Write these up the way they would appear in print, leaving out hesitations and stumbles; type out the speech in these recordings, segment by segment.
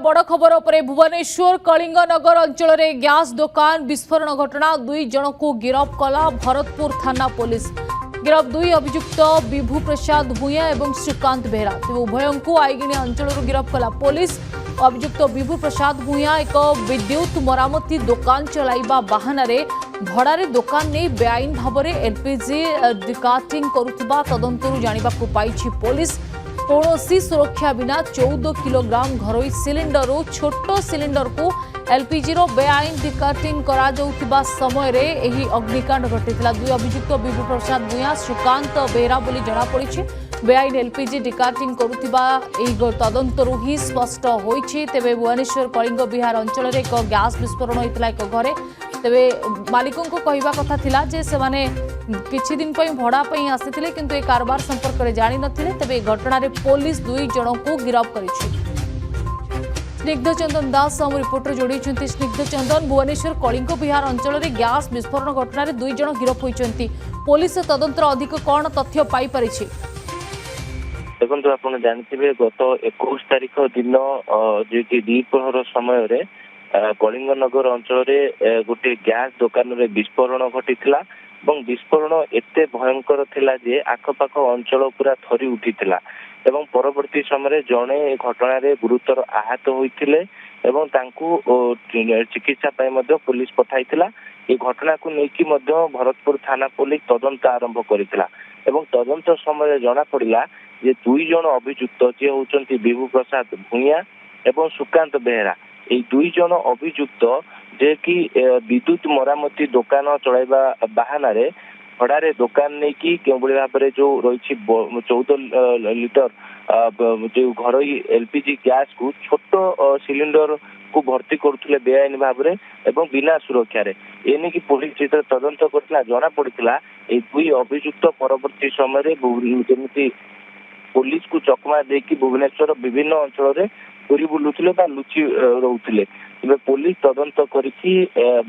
बड़ खबर पर भुवनेश्वर कलिंगनगर अंचल में गैस दुकान विस्फोरण घटना 2 जन को गिरफ्त कला भरतपुर थाना पुलिस। गिरफ्त 2 अभियुक्त विभु प्रसाद भूया और श्रीकांत बेहरा। तेज उभय को आईगिणी अंचल गिरफ्त कला पुलिस। अभियुक्त विभु प्रसाद भूया एक विद्युत मरामती दुकान चलाइबा बाहाना भड़ारे दुकान नहीं बेआईन भाव में एलपीजी डिकाटिंग करुवा तदंतरू जानिबाकु पाइछि पुलिस। कौनसी सुरक्षा बिना 14 किलोग्राम घरोई सिलिंडर छोट सिलिंडर को एलपीजी बेआईन डिकाटिंग करा जाउथिबा समय रे एही अग्निकांड घटिथिला। 2 अभियुक्त विभु प्रसाद भूया श्रीकांत बेहरा बोली जणा पड़िछि। बेआईन एलपीजी डिकाटिंग करुथिबा एही तदंतरू ही स्पष्ट होइछि। तेबे भुवनेश्वर कलिंग विहार अंचल रे एक गैस विस्फोरण होइतिला एक घरे। तेबे मालिकों को कहवा कथा थिला जे से माने किछि दिन पई भड़ा पई आसीथिले किंतु ए कारबार संपर्क रे जानि नथिले। तेबे घटना रे पुलिस 2 जन को गिरफ्त करिछि। स्निग्ध चंदन दास हम रिपोर्टर जोड़ी स्निग्ध चंदन भुवनेश्वर कलिंग विहार अंचल में गैस विस्फोरण घटना 2 जन गिरफ्त होइछंती। पुलिस तदंतर अधिक कौन तथ्य पाई परिछि? देखो आप जानते गत 21 तारीख दिन जे कि द्विप्रहर समय रे कलिंगनगर अंचल में गोटे गैस दुकान रे विस्फोरण घटीथिला। विस्फोरण एते भयंकर थिला जे आखपाख अंचल पूरा थरी उठीथिला एवं परवर्ती समय जड़े घटना रे गुरुतर आहत होइथिले एवं तांकू चिकित्सा पाई मध्य पुलिस पठाइथिला। ये घटना को लेकिन भरतपुर थाना पुलिस तदंत आरंभ करिथिला एवं तदंत समय जना पड़िला जे 2 जन अभियुक्त जे होचंती विभु प्रसाद भूया एवं श्रीकांत बेहरा। ये 2 जन अभियुक्त जे कि विद्युत मरामती दुकान चलाइबा बाहाना रे भड़ारे दुकान नहीं कि केवल भाव में जो रही 14 लिटर जो घर एलपीजी गैस को छोट सिलिंडर को भर्ती करुले बेआईन भाव में एवं बिना सुरक्षा रे एने की पुलिस जिते तदंत करथिला जना पड़िथिला। ए 2 अभियुक्त परवर्ती समय जमी पुलिस को चकमा देकी भुवनेश्वर विभिन्न अंचल में घूरी बुलुथिले बा लुचि रहउथिले। तेबे पुलिस तदंत करिछि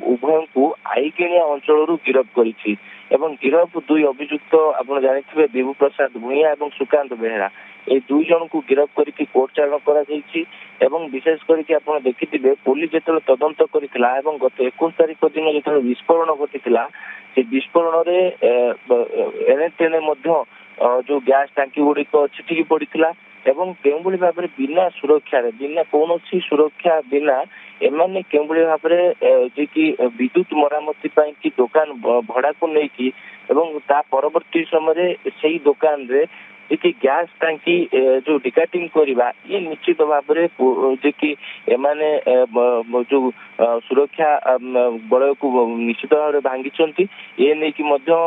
उभय को आईकेनिया अंचल गिरफ्त करिछि एवं गिरफ्त 2 अभियुक्त आपण जानिथिबे विभु प्रसाद भूया एवं श्रीकांत बेहरा। ए 2 जन को गिरफ्त करिछि कोर्ट चालान करा जाइछि एवं विशेष करिछि आपण देखिथिबे पुलिस जेतले तदंत करिथिला एवं गत 21 तारिख दिन जेतले विस्फोरण घटिथिला से विस्फोरण रे एनेटेने मध्य जो गैस टांकी गुड़िक छिटिकी पड़ता एवं केवल भाव में बिना सुरक्षा बिना कौन सुरक्षा बिना एमाने केवल भाव में जे कि विद्युत मरामती की दुकान भड़ा को लेकिन एवं ता परवर्ती समय से दुकान रे जे कि गैस टांकी जो डिकाटिंग करवा ये निश्चित भाव में जे कि एमाने जो सुरक्षा बलय को निश्चित भाव में भांगी ये नहीं कि जो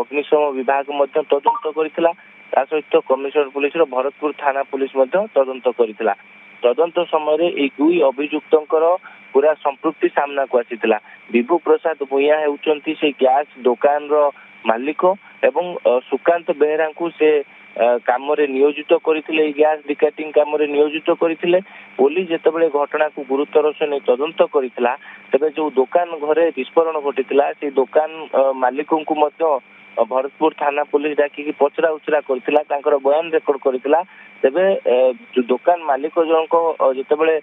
अग्निशम विभाग तदंत करथिला। ता सहित कमिशनर पुलिस भरतपुर थाना पुलिस तदंत करथिला। तदंत समय ये 2 अभियुक्तंकर पूरा संपृक्ति सामना को आसीथिला। विभु प्रसाद भूया हेउचंती से गैस दुकान रो मालिक एवं श्रीकांत बेहरा को से काम रे नियोजित करथिले गैस डिकाटिंग काम रे नियोजित करथिले। पुलिस जेतेबेले घटना को गुरुतर से नहीं तदंत करथिला तबे जो दुकान घरे विस्फोरण घटिथिला से दुकान मालिकों को मध्य भरतपुर थाना पुलिस डाकी पचरा उचरा करथिला तांकर बयान रेकर्ड करथिला। तेबे जो दुकान मालिक जनक जेतेबेले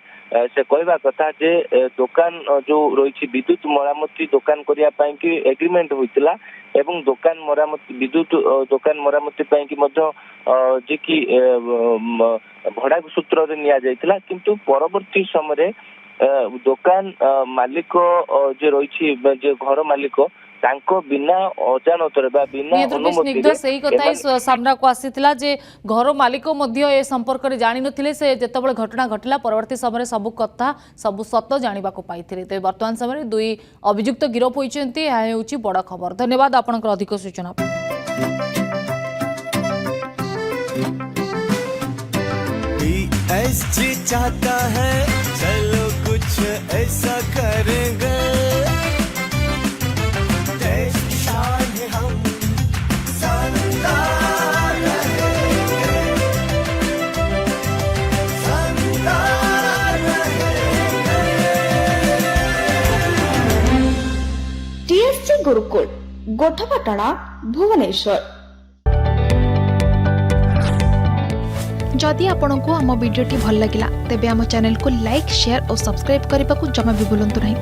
से कहवा कथा जे दुकान जो रही विद्युत मरामती दुकान करिया पई कि एग्रीमेंट होइतिला एवं दुकान मरामती विद्युत दुकान मरामती पई कि मध्य जे कि भड़ा सूत्र रे निया जाइतिला किंतु परवर्ती समय दुकान मालिक जे रही जे घर मालिक तांको बिना अजानतर बा बिना अनुमति रे सही कथा सामना को आसीथिला जे घर मालिक मध्य ए संपर्क रे जानि नथिले से जेतेबेले घटना घटिला परवर्ती समय सब कथा सब सत जानिबा को पाइथिले। ते वर्तमान समय 2 अभियुक्त गिरफ्त होइचंती या हेउची बड़ खबर। धन्यवाद आपनकर अधिक सूचना। एसजी चाहता है चलो कुछ ऐसा करेंगे गुरुकुल गोठपाटणा भुवनेश्वर। जदि आपंक आम भिडी भल लगा तेब आम चैनल को लाइक शेयर और सब्सक्राइब करने को जमा भी भूलु नहीं।